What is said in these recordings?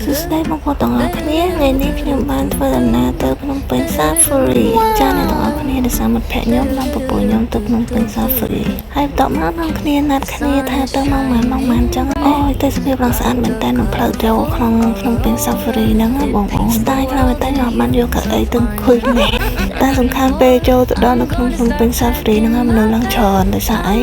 សួស្តីបងប្អូនទាំងអស់គ្នាថ្ងៃនេះខ្ញុំបានធ្វើដំណើរទៅភ្នំពេញ Safari ចា៎អ្នកទាំងអស់គ្នាដែលសាមិត្តភក្តិខ្ញុំនិងពពួកខ្ញុំទៅភ្នំពេញ Safari ហើយបន្ទាប់មកនាំគ្នាណាត់គ្នាថាទៅម៉ោងម៉ានចឹងអូយទេសភាពឡើងស្អាតមែនតើនៅផ្លូវចូលក្នុងភ្នំពេញ Safari ហ្នឹងបងប្អូនស្ទាយខ្លាំងមែនតើខ្ញុំបានយកកៅអីទៅអង្គុយនេះតែសំខាន់ពេលចូលទៅដល់នៅក្នុងភ្នំពេញ Safari ហ្នឹងមនុស្សឡើងច្រើនដោយសារអី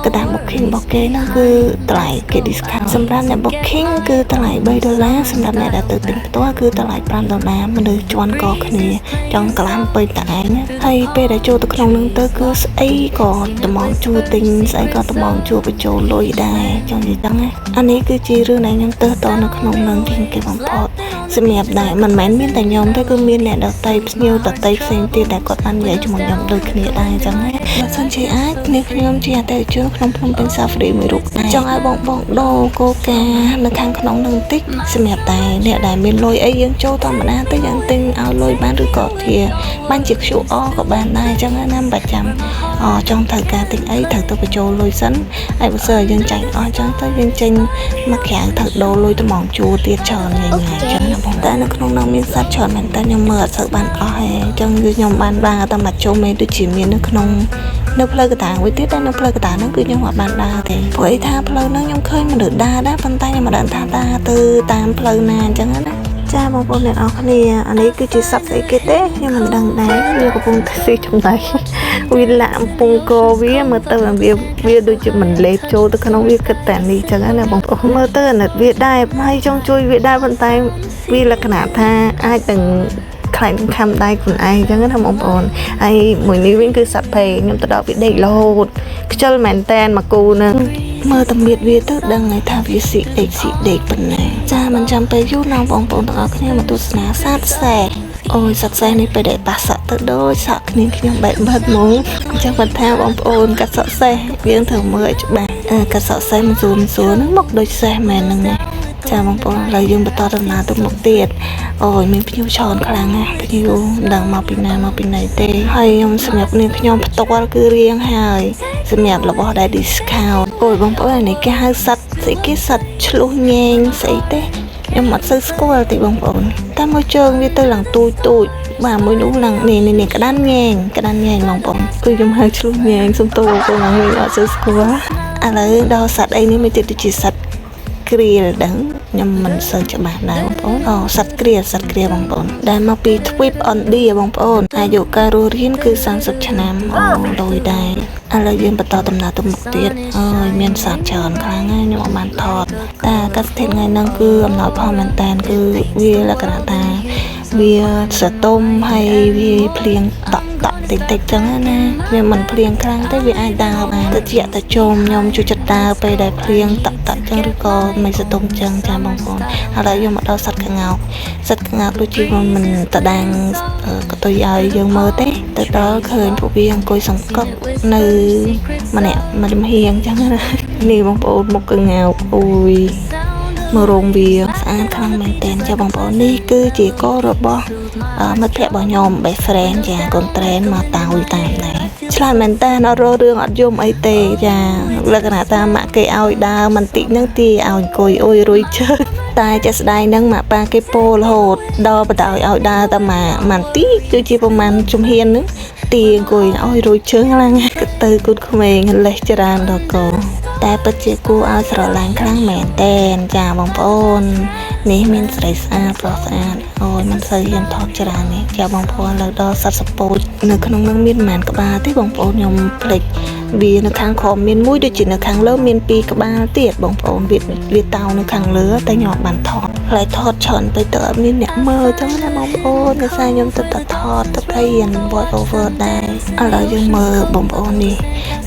កតា booking របស់គេហ្នឹងគឺថ្លៃគេ discount សម្រាប់អ្នក booking គឺថ្លៃ$3សម្រាប់អ្នកដែលទៅទិញផ្ទាល់គឺថ្លៃ$5មនុស្សជាន់កគ្នាចង់ក្លាំពេកតែឯងហើយពេលដែលចូលទៅក្នុងនឹងទៅគឺស្អីក៏តម្ងជួទិញស្អីក៏តម្ងជួបញ្ចូលលុយដែរចង់និយាយចឹងណាអានេះគឺជារឿងដែលខ្ញុំទៅតនៅក្នុងនឹងជាងគេបំផុតសម្រាប់ដែរមិនមែនមានតែខ្ញុំទេគឺមានអ្នកដទៃភ្ញៀវដទៃផ្សេងទៀតដែលគាត់បាននិយាយជាមួយខ្ញុំដូចគ្នាដែរអញ្ចឹងណាបើសិនជាអាចគ្នាខ្ញុំជាអតិថិជនក្នុងភ្នំពេញ Safari មួយរូបដែរចង់ឲ្យបងដូរកូកានៅខាងក្នុងនឹងបន្តិចសម្រាប់តែអ្នកដែលមានលុយអីយើងចូលធម្មតាទៅយើងទិញឲ្យលុយបានឬក៏ជាបានជា QR ក៏បានដែរអញ្ចឹងណាមិនបាច់ចាំចង់ត្រូវការទិញអីត្រូវទៅបញ្ចូលលុយសិនហើយបើសិនយើងចាញ់អស់អញ្ចឹងទៅយើងចេញមកក្រៅត្រូវដូរលុយថ្មងជួទៀតច្រើនញ៉ៃអញ្ចឹងណាបងតែនៅក្នុងនោះមានសត្វច្រើនមែនតើខ្ញុំមើលអត់សូវបានអស់ទេអញ្ចឹងគឺខ្ញុំបានដើរតែមកជុំឯងដូចជាមាននៅក្នុងនៅផ្លូវកតាមួយទៀតតែនៅផ្លូវកតាហ្នឹងគឺខ្ញុំអត់បានដើរទេព្រោះអីថាផ្លូវហ្នឹងខ្ញុំឃើញមនុស្សដើរដែរប៉ុន្តែខ្ញុំមិនដឹងថាដើរទៅតាមផ្លូវណាអញ្ចឹងណាចាបងប្អូនអ្នកនរគ្នាអានេះគឺជាសត្វស្អីគេទេខ្ញុំមិនដឹងដែរវាកំពុងតែស៊ីចំណៃវាលាក់អំពង់កវាមើលទៅវាដូចជាមិនលេបចូលទៅក្នុងវាគិតតែនេះអញ្ចឹងណាបងប្អូនមើលទៅអាណិតវាដែរហើយចង់ជួយវាដែរប៉ុន្តែវាលក្ខណៈថាអាចនឹងខ្លាញ់ខំដៃខ្លួនឯងអញ្ចឹងណាបងប្អូនហើយមួយនេះវិញគឺសត្វភេខ្ញុំទៅដល់វាដេករហូតខ្ជិលមែនតែនមកគូនឹងមើលតម្រៀតវាទៅដឹងហើយថាវាស៊ីដេកប៉ុណ្ណាចាមិនចាំពេលយូរណាបងប្អូនទាំងអស់គ្នាមកទស្សនាសត្វសេះអូយសត្វសេះនេះពេលដែលប៉ះសក់ទៅដូចសក់គ្នាខ្ញុំបែបបិទហ្មងអញ្ចឹងគាត់ថាបងប្អូនកាត់សក់សេះយើងត្រូវមើលឲ្យច្បាស់កាត់សក់សេះមិនស្រួលហ្នឹងមកដូចសេះមែនហ្នឹងណាចាបងប្អូនឥឡូវយើងបន្តដំណើរទៅមុខទៀតអូយមានភ្ញៀវច្រើនខ្លាំងណាស់ភ្ញៀវមិនដឹងមកពីណាមកពីណីទេហើយខ្ញុំសម្រាប់នាងខ្ញុំផ្ទាល់គឺរៀងហើយសម្រាប់របស់ដែល discount អូយបងប្អូននេះគេហៅសត្វស្អីគេសត្វឆ្លុះញែងស្អីទេខ្ញុំអត់សូវស្គាល់ទេបងប្អូនតែមួយជើងវាទៅឡើងទូចបាទមួយនោះឡើងនេះក្តានញែងបងប្អូនគឺខ្ញុំហៅឆ្លុះញែងសុំទោសបងប្អូនខ្ញុំអត់សូវស្គាល់ឥឡូវដល់សត្វអីនេះមួយទៀតជាសត្វគ្រាលដឹងខ្ញុំមិនសូវច្បាស់ដែរបងប្អូនសត្វគ្រាលបងប្អូនដែលមកពីទ្វីបឥណ្ឌាបងប្អូនអាយុកាលរស់រានគឺ30ឆ្នាំដោយដែរឥឡូវយើងបន្តដំណើរទៅមុខទៀតអូយមានសត្វច្រើនខ្លាំងណាស់ខ្ញុំអត់បានថតតែអាកាសធាតុថ្ងៃហ្នឹងគឺអំណោយផលមែនតើគឺវាលក្ខណៈថាវាស្រទុំហើយវាភ្លៀងតក់តិចចឹងណាវាមិនភ្លៀងខ្លាំងទេវាអាចដើរបានទៅជាទៅជុំខ្ញុំជួយចិត្តដើរពេលដែលភ្លៀងតក់ចឹងឬក៏មិនស្រទុំចឹងចាបងប្អូនឥឡូវយើងមកដល់សត្វក្ងោកដូចជាមិនតដាងក៏ទុយឲ្យយើងមើលទេទៅដល់ឃើញពួកវាអង្គុយសង្កត់នៅម្នាក់មកចំហៀងចឹងណានេះបងប្អូនមុខក្ងោកអូយមករងវាស្អាតខ្លាំងមែនទែនចាបងប្អូននេះគឺជាកូនរបស់មិត្តភក្តិរបស់ខ្ញុំ best friend ចាកូនត្រេនមកតោយតាមដែរឆ្លាតមែនតើអត់រករឿងអត់យំអីទេចាលក្ខណៈថាម៉ាក់គេឲ្យដើរមិនតិចហ្នឹងទីឲ្យអង្គុយអូយរួយជើងតែចាក់ស្ដាយហ្នឹងម៉ាក់ប៉ាគេពោលរហូតដល់បដ ឲ្យដើរតែម៉ាន់ទីគឺជាប្រហែលជំហានហ្នឹងទីអង្គុយឲ្យរួយជើងខ្លាំងក៏ទៅគូតក្មេងលេះច្រើនដល់កតែពិតជាគួរឲ្យស្រឡាញ់ខ្លាំងមែនតែនចាបងប្អូននេះមានស្រីស្អាតប្រុសស្អាតអូយមិនសូវហ៊ានថតច្រើននេះចាបងប្អូនលើដល់សត្វសពូចនៅក្នុងនឹងមានប្រហែលក្បាលទេបងប្អូនខ្ញុំភ្លេចវានៅខាងក្រោមមានមួយដូចជានៅខាងលើមាន2ក្បាលទៀតបងប្អូនវាតោនៅខាងលើតែខ្ញុំអត់បានថតផ្លែថតច្រើនទៅអត់មានអ្នកមើលចឹងណាបងប្អូនដោយសារខ្ញុំទៅថតទៅរៀន voice over ដែរឥឡូវយើងមើលបងប្អូននេះ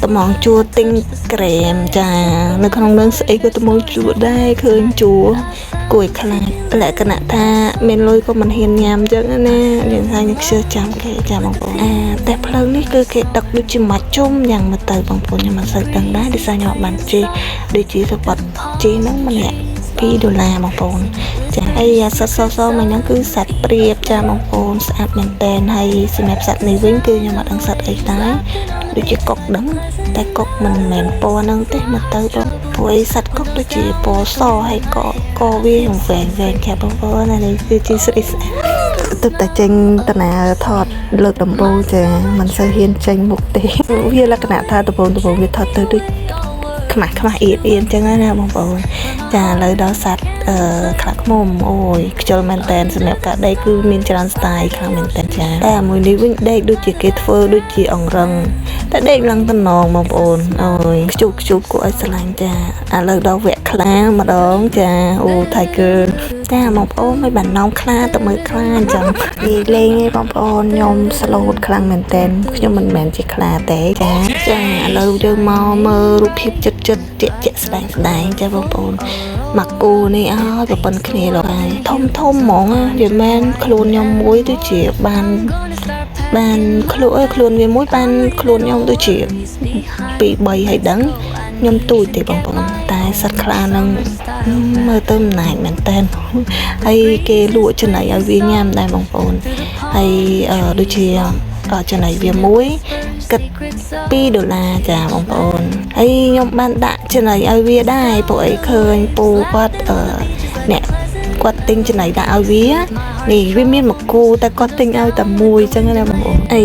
ត្មងជួទិញក្រែមចានៅក្នុងនឹងស្អីក៏ត្មងជួដែរឃើញជួគួយខ្លាចលក្ខណៈថាមានលុយក៏មិនហ៊ានញ៉ាំចឹងណាយើងថាខ្ញុំខ្ជិលចាំគេចាបងប្អូនតែផ្លូវនេះគឺគេដឹកដូចជាមកជុំយ៉ាងមើលទៅបងប្អូនខ្ញុំមិនសូវដឹងដែរដោយសារខ្ញុំអត់បានជិះដូចជាសពតជិះហ្នឹងម្នាក់$2បងប្អូនចាហើយសត្វសមួយហ្នឹងគឺសត្វព្រាបចាបងប្អូនស្អាតមែនតែនហើយសម្រាប់សត្វនេះវិញគឺខ្ញុំអត់ដឹងសត្វអីដែរដូចជាកុកដឹងតែកុកមិនមែនពណ៌ហ្នឹងទេមកទៅបងព្រោះ ព្រោះសត្វកុកដូចជាពណ៌សហើយក៏វាវែងខាប់បងប្អូននេះគឺជាស្រីស្អាតទឹកតែចេញតាណាថតលើកដំបូងចាមិនសូវហ៊ានចេញមុខទេវាលក្ខណៈថាដំបូងវាថតទៅដូចខ្មាស់អៀនអញ្ចឹងណាបងប្អូនចាឥឡូវដល់សัตว์ខ្លាក់ឃ្មុំអូយខ្ជិលមែនតែនសម្រាប់ការដេកគឺមានច្រើនស្ទាយខ្លាំងមែនតែនចាតែមួយនេះវិញដេកដូចជាគេធ្វើដូចជាអង្រឹងតែដេកឡើងតំណងបងប្អូនអូយខ្ជូតគួរឲ្យស្រឡាញ់ចាឥឡូវដល់វគ្គខ្លាម្ដងចាអូ Tiger ចាបងប្អូនមិនបាននាំខ្លាទៅមើលខ្លាអញ្ចឹងនិយាយលេងឯងបងប្អូនខ្ញុំស្លូតខ្លាំងមែនតែនខ្ញុំមិនមែនជាខ្លាទេចាឥឡូវយើងមកមើលរូបភាពចិត្តជាក់ស្ដែងចាបងប្អូនមកគូនេះអើយប្រពន្ធគ្នាលោកហើយធំហ្មងវាមែនខ្លួនខ្ញុំមួយទៅជាបានខ្លួនវាមួយបានខ្លួនខ្ញុំដូចជា2 3ហើយដឹងខ្ញុំទូចទេបងប្អូនតែសត្វខ្លានឹងមើលទៅមិនណែមែនតើហើយគេលក់ចំណីឲ្យវាញ៉ាំដែរបងប្អូនហើយដូចជាចំណីវាមួយគិត$2ចាបងប្អូនហើយខ្ញុំបានដាក់ចំណីឲ្យវាដែរព្រោះអីឃើញពូគាត់អ្នកគាត់ទិញចំណីដាក់ឲ្យវានេះវាមានមួយគូតែគាត់ទិញឲ្យតែមួយអញ្ចឹងណាបងប្អូនអី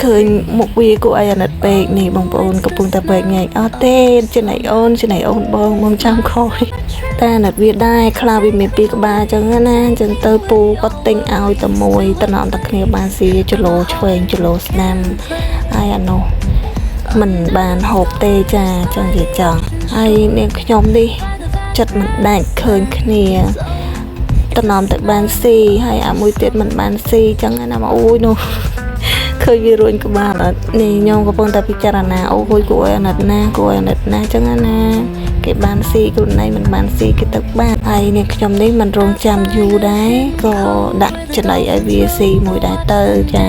ឃើញមុខវាគួរឲ្យអាណិតពេកនេះបងប្អូនកំពុងតែពេកញែកអត់ទេចំណីអូនបងចាំខូចតែអាណិតវាដែរខ្លាវាមាន2ក្បាលអញ្ចឹងណាអញ្ចឹងទៅពូគាត់ទិញឲ្យតែមួយតំណតែគ្នាបានស៊ីចលោឆ្វេងចលោស្ដាំហើយអានោះមិនបានហូបទេចាចឹងនិយាយចឹងហើយនាងខ្ញុំនេះចិត្តមិនដាច់ឃើញគ្នាតំណតែបានស៊ីហើយអាមួយទៀតមិនបានស៊ីចឹងណាមកអូយនោះឃើញវារួញក្បាលអត់នេះខ្ញុំកំពុងតែពិចារណាអូយគួរឲ្យអាណិតណាចឹងណាគេបានស៊ីខ្លួនឯងមិនបានស៊ីគេទៅបានហើយនេះខ្ញុំនេះមិនរងចាំយូរដែរក៏ដាក់ចំណីឲ្យវាស៊ីមួយដែរទៅចា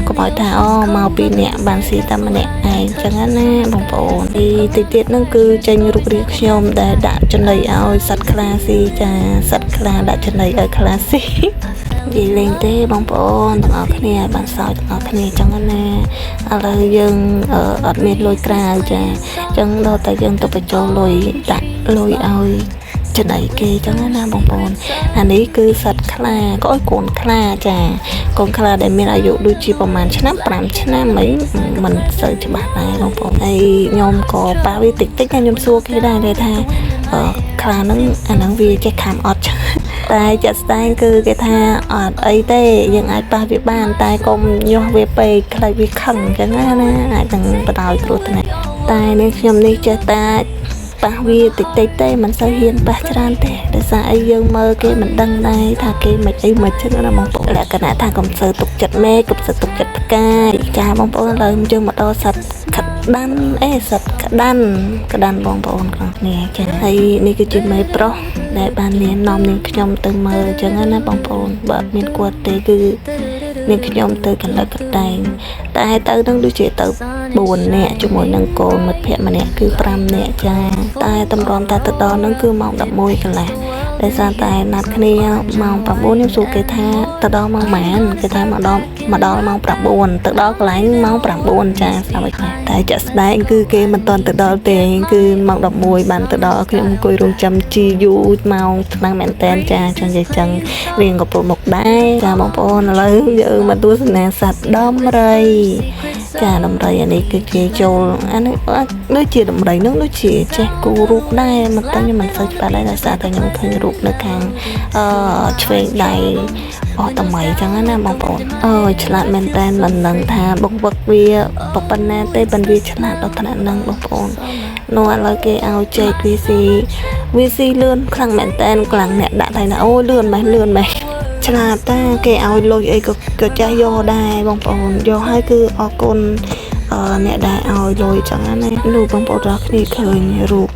កុំឲ្យថាអូមកពីអ្នកបានស៊ីតែម្នាក់ឯងចឹងណាបងប្អូនទីទៀតហ្នឹងគឺចេញរូបរាងខ្ញុំដែលដាក់ចំណីឲ្យសត្វខ្លាស៊ីចាសត្វខ្លាដាក់ចំណីឲ្យខ្លាស៊ីនិយាយលេងទេបងប្អូនទាំងអស់គ្នាបានសោយទាំងអស់គ្នាចឹងណាឥឡូវយើងអត់មានលុយក្រៅចាចឹងដល់តែយើងទៅបញ្ចូលលុយដាក់លុយឲ្យចំណៃគេចឹងណាបងប្អូនអានេះគឺសត្វខ្លាក៏ឲ្យកូនខ្លាចាកូនខ្លាដែលមានអាយុដូចជាប្រហែលឆ្នាំ5ឆ្នាំអីមិនសូវច្បាស់ដែរបងប្អូនហើយខ្ញុំក៏ប៉ះវាតិចខ្ញុំសួរគេដែរថាខ្លាហ្នឹងអាហ្នឹងវាចេះខាំអត់តែចាត់ស្ដែងគឺគេថាអត់អីទេយើងអាចប៉ះវាបានតែកុំញាស់វាពេកខ្លាចវាខឹងចឹងណាអាចនឹងបដ ாய் គ្រោះថ្នាក់តែនេះខ្ញុំនេះចេះតែប៉ះវាតិចទេមិនសូវហ៊ានប៉ះច្រើនទេដោយសារអីយើងមើលគេមិនដឹងដែរថាគេមិនអីមិនចឹងណាបងប្អូនលក្ខណៈថាកុំសើទុកចិត្តមេកុំសើទុកចិត្តផ្កាយចាបងប្អូនឡើយយើងមកដល់សត្វក្តាន់សត្វក្តាន់បងប្អូនទាំងគ្នាចាហើយនេះគឺជាមេប្រុសដែលបានលៀននាំនាងខ្ញុំទៅមើលចឹងណាបងប្អូនបើអត់មានគាត់ទេគឺនាងខ្ញុំទៅកន្លឹកកតែងតែទៅនឹងដូចជាទៅ4នាក់ជាមួយនឹងកូនមិត្តភក្តិម្នាក់គឺ5នាក់ចាតែតម្រាំតែទៅដល់នឹងគឺម៉ោង11កន្លះដោយសារតែណាត់គ្នាម៉ោង9ខ្ញុំសួរគេថាទៅដល់ម៉ោងម៉ានគេថាមកដល់ម៉ោង9ទៅដល់កន្លែងម៉ោង9ចាស្ដាប់ឲ្យខ្លះតែចាក់ស្ដែងគឺគេមិនទាន់ទៅដល់ទេគឺម៉ោង11បានទៅដល់ខ្ញុំអង្គុយរងចាំជីយូរម៉ោងខ្លាំងមែនតែនចាចឹងនិយាយចឹងរៀងក៏ពុកមុខដែរចាបងប្អូនឥឡូវយើងមកទស្សនាសត្វដំរីចាដំរីអានេះគឺជាចូលអានេះដូចជាដំរីនឹងដូចជាចេះគូរូបដែរមិនតែខ្ញុំមិនសូវច្បាស់ដែរដោយសារតែខ្ញុំឃើញរូបនៅខាងឆ្វេងដៃអស់តម្រៃចឹងណាបងប្អូនឆ្លាតមែនតែនមិនដឹងថាបុកវឹកវាប៉ុណ្ណាទេប៉ុន្តែវាឆ្លាតដល់ថ្នាក់ហ្នឹងបងប្អូននោះឥឡូវគេឲ្យចែកវាស៊ីលឿនខ្លាំងមែនតែនខ្លាំងអ្នកដាក់ថៃណាអូលឿនម៉េះឆ្លាតតាគេឲ្យលុយអីក៏ចាស់យកដែរបងប្អូនយកហើយគឺអរគុណអ្នកដែលឲ្យលុយចឹងណាលោកបងប្អូនទាំងគ្នាឃើញរូប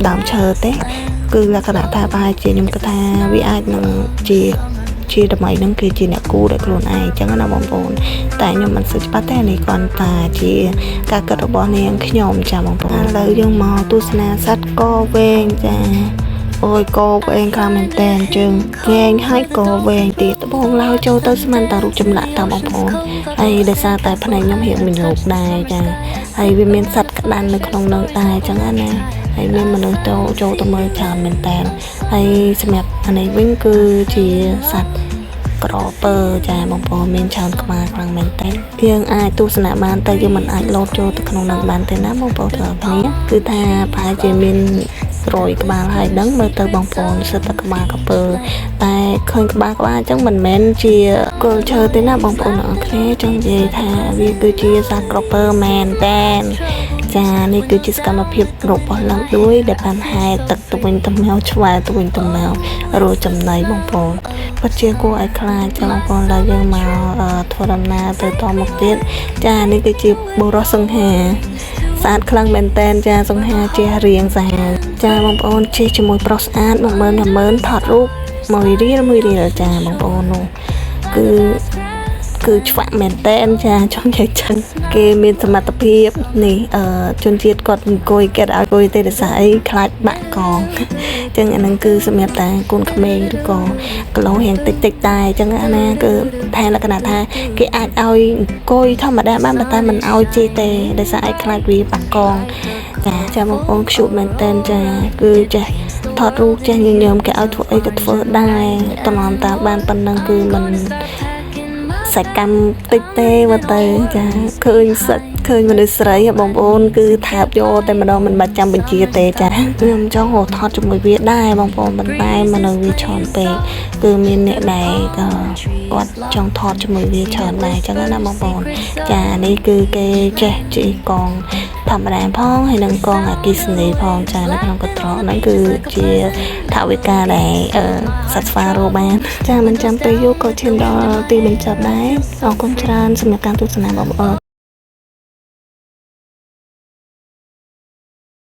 ដើមឈើទេគឺលក្ខណៈថាប្រហែលជាខ្ញុំគិតថាវាអាចនឹងជាតម្លៃនឹងគឺជាអ្នកគូដែលខ្លួនឯងចឹងណាបងប្អូនតែខ្ញុំមិនសូវច្បាស់ទេនេះគ្រាន់តែជាការគិតរបស់នាងខ្ញុំចាបងប្អូនឥឡូវយើងមកទស្សនាសត្វកវែងចាអូយកវែងខ្លាំងមែនតើជើងវែងហើយកវែងទៀតត្បូងឡើយចូលទៅស្មានតារូបចម្លាក់តាមបងប្អូនហើយដោយសារតែផ្នែកខ្ញុំរៀងមានរូបដែរចាហើយវាមានសត្វក្តាន់នៅក្នុងនោះដែរចឹងណា ហើយមានមនុស្សចូលទៅមើលច្រើនមែនតើហើយសម្រាប់អានេះវិញគឺជាសត្វក្រពើចាបងប្អូនមានច្រើនក្បាលខ្លាំងមែនតើយើងអាចទស្សនាបានតែយើងមិនអាចលោតចូលទៅក្នុងនឹងបានទេណាបងប្អូនទាំងអស់គ្នាគឺថាប្រហែលជាមាន100ក្បាលហើយដឹងមើលទៅបងប្អូនសិតតែក្បាលក្រពើតែឃើញក្បាលអញ្ចឹងមិនមែនជាគល់ឈើទេណាបងប្អូនទាំងអស់គ្នាចង់និយាយថាវាគឺជាសត្វក្រពើមែនតែនចានេះគឺជាសកម្មភាពរបស់ឡើងដួយដែលបានហែទឹកទៅវិញទៅមកឆ្វែទៅវិញទៅមករកចំណីបងប្អូនពិតជាគួរឲ្យខ្លាចចាបងប្អូនឡើយយើងមកធ្វើដំណើរទៅតមកទៀតចានេះគឺជាបុរសសង្ហាស្អាតខ្លាំងមែនតែនចាសង្ហាជះរៀងសាហាវចាបងប្អូនជិះជាមួយប្រុសស្អាត10000ថតរូប1រៀលចាបងប្អូននោះគឺឆ្វាក់មែនតែនចាចង់និយាយចឹងគេមានសមត្ថភាពនេះជនជាតិគាត់អង្គុយគេឲ្យអង្គុយទេដោយសារអីខ្លាចបាក់កងអញ្ចឹងអាហ្នឹងគឺសម្រាប់តាកូនក្មេងឬក៏គីឡូរៀងតិចតែអញ្ចឹងអាណាគឺថាលក្ខណៈថាគេអាចឲ្យអង្គុយធម្មតាបានតែមិនឲ្យជិះទេដោយសារអីខ្លាចវាបាក់កងចាបងប្អូនខ្ជូតមែនតែនចាគឺចេះថតរូបចេះញញឹមគេឲ្យធ្វើអីក៏ធ្វើដែរតំណតាបានប៉ុណ្ណឹងគឺមិនសកម្មតិចទេមកទៅចាឃើញសិតឃើញមនុស្សស្រីបងប្អូនគឺថើបយកតែម្ដងមិនបាច់ចាំបញ្ជាទេចាខ្ញុំចង់រត់ថតជាមួយវាដែរបងប្អូនប៉ុន្តែមនុស្សវាច្រើនពេកគឺមានអ្នកដែរក៏គាត់ចង់ថតជាមួយវាច្រើនដែរចឹងណាបងប្អូនចានេះគឺគេចេះជិះកងធម្មតាផងហើយនឹងកងអគ្គិសនីផងចានៅក្នុងកន្ត្រកហ្នឹងគឺជាថវិកាដែលសត្វស្វារោបានចាមិនចាំពេលយូរក៏ឈានដល់ទីបញ្ចប់ដែរអរគុណច្រើនសម្រាប់ការទស្សនាបងប្អូន